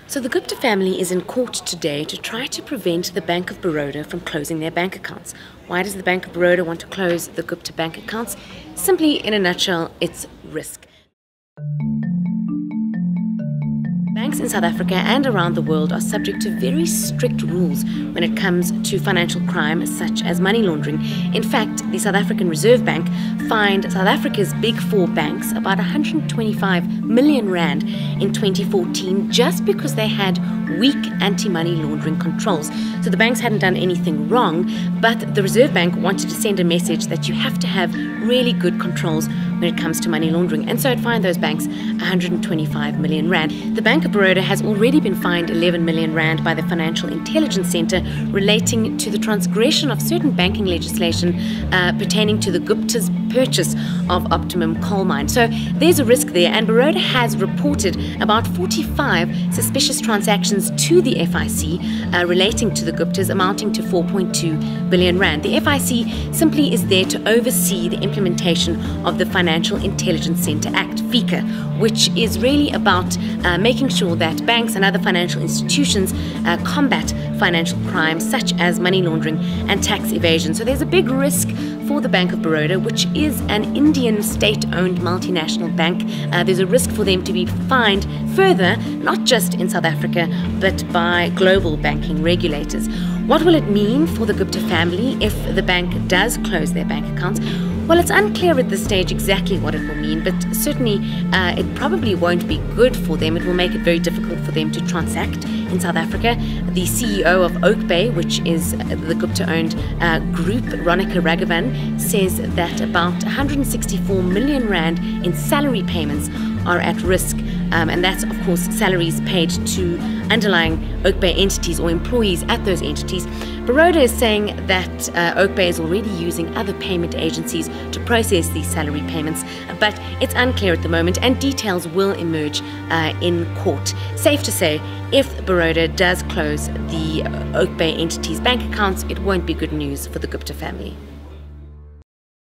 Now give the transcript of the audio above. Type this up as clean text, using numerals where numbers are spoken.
So the Gupta family is in court today to try to prevent the Bank of Baroda from closing their bank accounts. Why does the Bank of Baroda want to close the Gupta bank accounts? Simply, in a nutshell, it's risk. Banks in South Africa and around the world are subject to very strict rules when it comes to financial crime such as money laundering. In fact, the South African Reserve Bank fined South Africa's big four banks about 125 million rand in 2014 just because they had weak anti-money laundering controls. So the banks hadn't done anything wrong, but the Reserve Bank wanted to send a message that you have to have really good controls when it comes to money laundering, and so it fined those banks 125 million rand. The Bank of Baroda has already been fined 11 million rand by the Financial Intelligence Centre relating to the transgression of certain banking legislation pertaining to the Gupta's purchase of Optimum coal mine. So there's a risk there, and Baroda has reported about 45 suspicious transactions to the FIC relating to the Guptas amounting to 4.2 billion rand. The FIC simply is there to oversee the implementation of the Financial Intelligence Centre Act, FICA, which is really about making sure that banks and other financial institutions combat financial crimes such as money laundering and tax evasion. So there's a big risk for the Bank of Baroda, which is an Indian state-owned multinational bank. There's a risk for them to be fined further, not just in South Africa, but by global banking regulators. What will it mean for the Gupta family if the bank does close their bank accounts? Well, it's unclear at this stage exactly what it will mean, but certainly it probably won't be good for them. It will make it very difficult for them to transact in South Africa. The CEO of Oak Bay, which is the Gupta-owned group, Ronika Raghavan, says that about 164 million rand in salary payments are at risk, and that's of course salaries paid to underlying Oak Bay entities or employees at those entities. Baroda is saying that Oak Bay is already using other payment agencies to process these salary payments, but it's unclear at the moment, and details will emerge in court. Safe to say, if Baroda does close the Oak Bay entities' bank accounts, it won't be good news for the Gupta family.